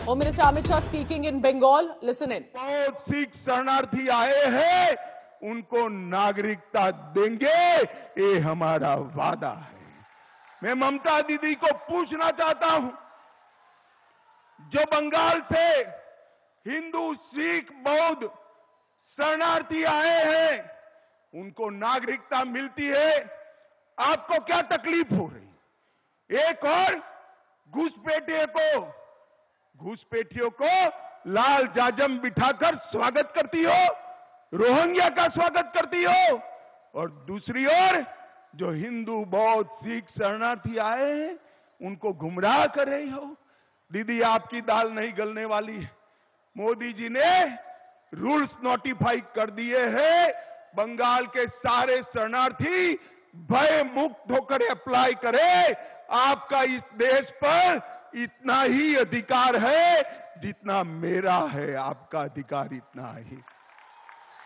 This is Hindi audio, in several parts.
Home Minister Amit Shah speaking in Bengal. Listen in. बहुत सिख शरणार्थी आए हैं, उनको नागरिकता देंगे, ये हमारा वादा है। मैं ममता दीदी को पूछना चाहता हूं, जो बंगाल से हिंदू, सिख, बौद्ध शरणार्थी आए हैं, उनको नागरिकता मिलती है, आपको क्या तकलीफ हो रही? एक और घुसपैठियों को लाल जाजम बिठाकर स्वागत करती हो, रोहिंग्या का स्वागत करती हो, और दूसरी ओर जो हिंदू, बौद्ध, सिख शरणार्थी आए हैं, उनको गुमराह कर रही हो। दीदी, आपकी दाल नहीं गलने वाली है। मोदी जी ने रूल्स नोटिफाई कर दिए हैं, बंगाल के सारे शरणार्थी भय मुक्त होकर अप्लाई करें। आपका इस देश पर इतना ही अधिकार है जितना मेरा है, आपका अधिकार इतना ही।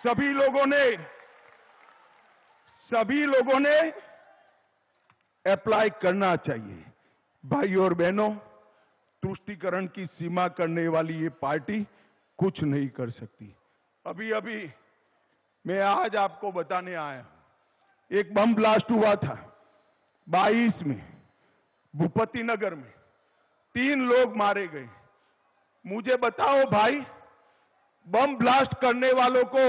सभी लोगों ने अप्लाई करना चाहिए। भाई और बहनों, तुष्टीकरण की सीमा करने वाली ये पार्टी कुछ नहीं कर सकती। अभी मैं आज आपको बताने आया हूं, एक बम ब्लास्ट हुआ था 22 में भूपति नगर में, 3 लोग मारे गए। मुझे बताओ भाई, बम ब्लास्ट करने वालों को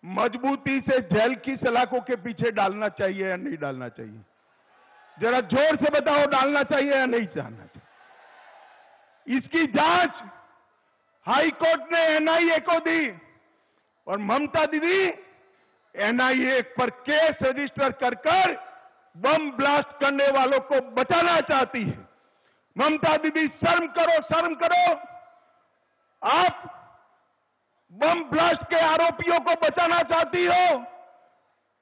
मजबूती से जेल की सलाखों के पीछे डालना चाहिए या नहीं डालना चाहिए? जरा जोर से बताओ, डालना चाहिए या नहीं डालना चाहिए? इसकी जांच हाई कोर्ट ने एनआईए को दी और ममता दीदी एनआईए पर केस रजिस्टर कर बम ब्लास्ट करने वालों को बचाना चाहती है। ममता दीदी, शर्म करो। आप बम ब्लास्ट के आरोपियों को बचाना चाहती हो।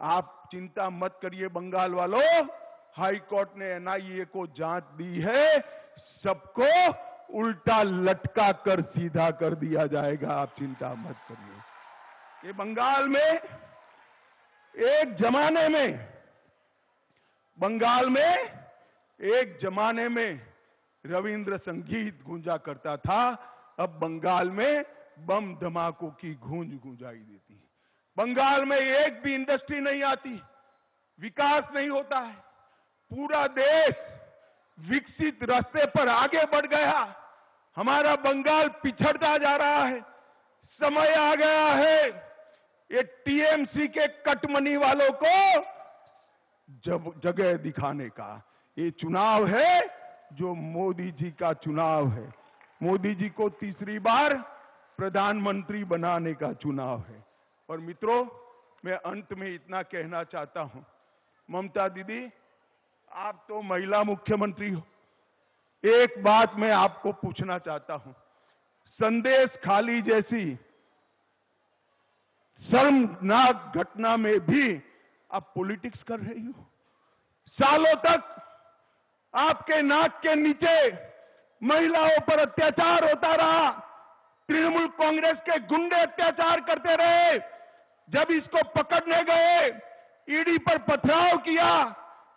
आप चिंता मत करिए बंगाल वालों, हाई कोर्ट ने एनआईए को जांच दी है, सबको उल्टा लटका कर सीधा कर दिया जाएगा। आप चिंता मत करिए। ये बंगाल में एक जमाने में रविंद्र संगीत गूंजा करता था, अब बंगाल में बम धमाकों की गूंज गूंजाई देती है। बंगाल में एक भी इंडस्ट्री नहीं आती, विकास नहीं होता है। पूरा देश विकसित रास्ते पर आगे बढ़ गया, हमारा बंगाल पिछड़ता जा रहा है। समय आ गया है ये टीएमसी के कटमनी वालों को जगह दिखाने का। ये चुनाव है जो मोदी जी का चुनाव है। मोदी जी को तीसरी बार प्रधानमंत्री बनाने का चुनाव है। और मित्रों, मैं अंत में इतना कहना चाहता हूं, ममता दीदी, आप तो महिला मुख्यमंत्री हो। एक बात मैं आपको पूछना चाहता हूं, संदेश खाली जैसी शर्मनाक घटना में भी आप पॉलिटिक्स कर रही हो। सालों तक आपके नाक के नीचे महिलाओं पर अत्याचार होता रहा। तृणमूल कांग्रेस के गुंडे अत्याचार करते रहे। जब इसको पकड़ने गए, ईडी पर पथराव किया,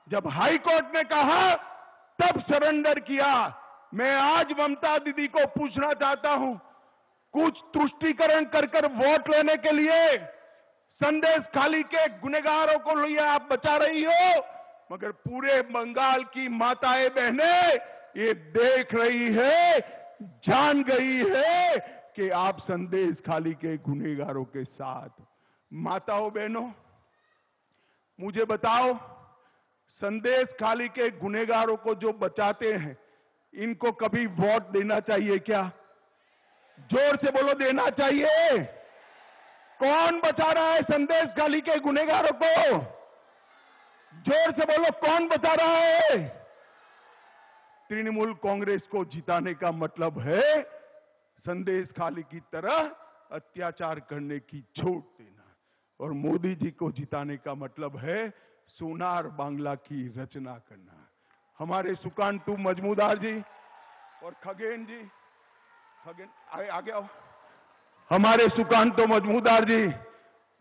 जब हाई कोर्ट ने कहा तब सरेंडर किया। मैं आज ममता दीदी को पूछना चाहता हूं, कुछ तुष्टीकरण कर वोट लेने के लिए संदेश खाली के गुनहगारों को लिए आप बचा रही हो, मगर पूरे बंगाल की माताएं बहनें ये देख रही है, जान गई है कि आप संदेश खाली के गुनहगारों के साथ। माताओं बहनों, मुझे बताओ, संदेश खाली के गुनहगारों को जो बचाते हैं, इनको कभी वोट देना चाहिए क्या? जोर से बोलो, देना चाहिए? कौन बचा रहा है संदेश खाली के गुनहगारों को? जोर से बोलो, कौन बचा रहा है? तृणमूल कांग्रेस को जिताने का मतलब है संदेश खाली की तरह अत्याचार करने की छूट देना, और मोदी जी को जिताने का मतलब है सोनार बांग्ला की रचना करना। हमारे सुकांतु मजमूदार जी और खगेन जी, आगे आओ। हमारे सुकांतु मजमूदार जी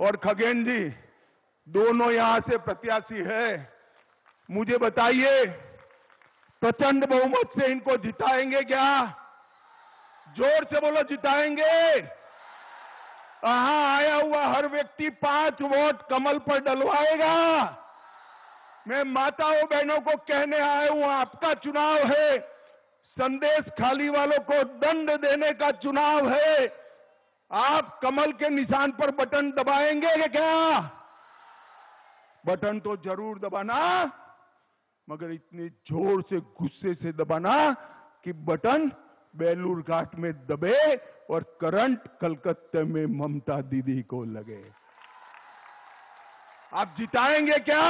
और खगेन जी दोनों यहां से प्रत्याशी है। मुझे बताइए, प्रचंड बहुमत से इनको जिताएंगे क्या? जोर से बोलो, जिताएंगे। यहां आया हुआ हर व्यक्ति 5 वोट कमल पर डलवाएगा। मैं माताओं बहनों को कहने आया हूं, आपका चुनाव है, संदेश खाली वालों को दंड देने का चुनाव है। आप कमल के निशान पर बटन दबाएंगे क्या? बटन तो जरूर दबाना, मगर इतने जोर से गुस्से से दबाना कि बटन बेलूर घाट में दबे और करंट कलकत्ते में ममता दीदी को लगे। आप जिताएंगे क्या?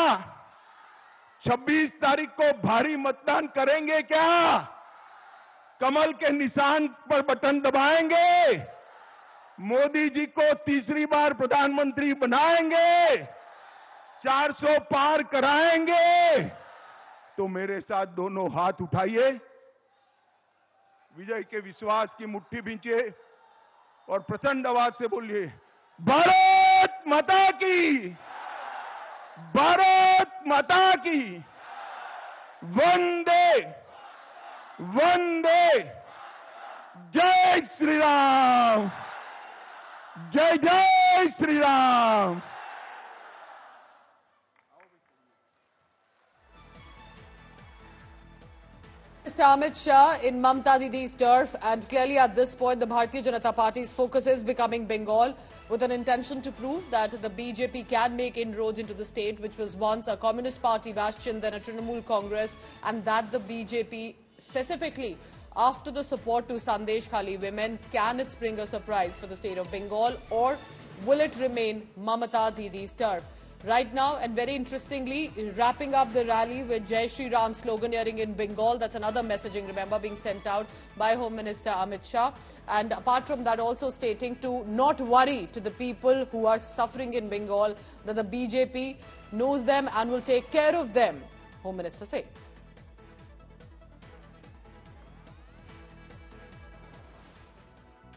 26 तारीख को भारी मतदान करेंगे क्या? कमल के निशान पर बटन दबाएंगे? मोदी जी को तीसरी बार प्रधानमंत्री बनाएंगे? 400 पार कराएंगे? तो मेरे साथ दोनों हाथ उठाइए, विजय के विश्वास की मुट्ठी भींचिए और प्रचंड आवाज से बोलिए, भारत माता की, भारत माता की, वंदे वंदे, जय श्री राम, जय जय Shri Ram. Mr. Amit Shah in Mamta Didi's turf, and clearly at this point the Bharatiya Janata Party's focus is becoming Bengal, with an intention to prove that the BJP can make inroads into the state, which was once a Communist Party bastion, then a Trinamool Congress, and that the BJP, specifically after the support to Sandesh Khali women, can it bring a surprise for the state of Bengal, or will it remain Mamata Didi's turf? Right now, and very interestingly, wrapping up the rally with Jai Shri Ram sloganeering in Bengal. That's another messaging, remember, being sent out by Home Minister Amit Shah. And apart from that, also stating to not worry to the people who are suffering in Bengal, that the BJP knows them and will take care of them, Home Minister says.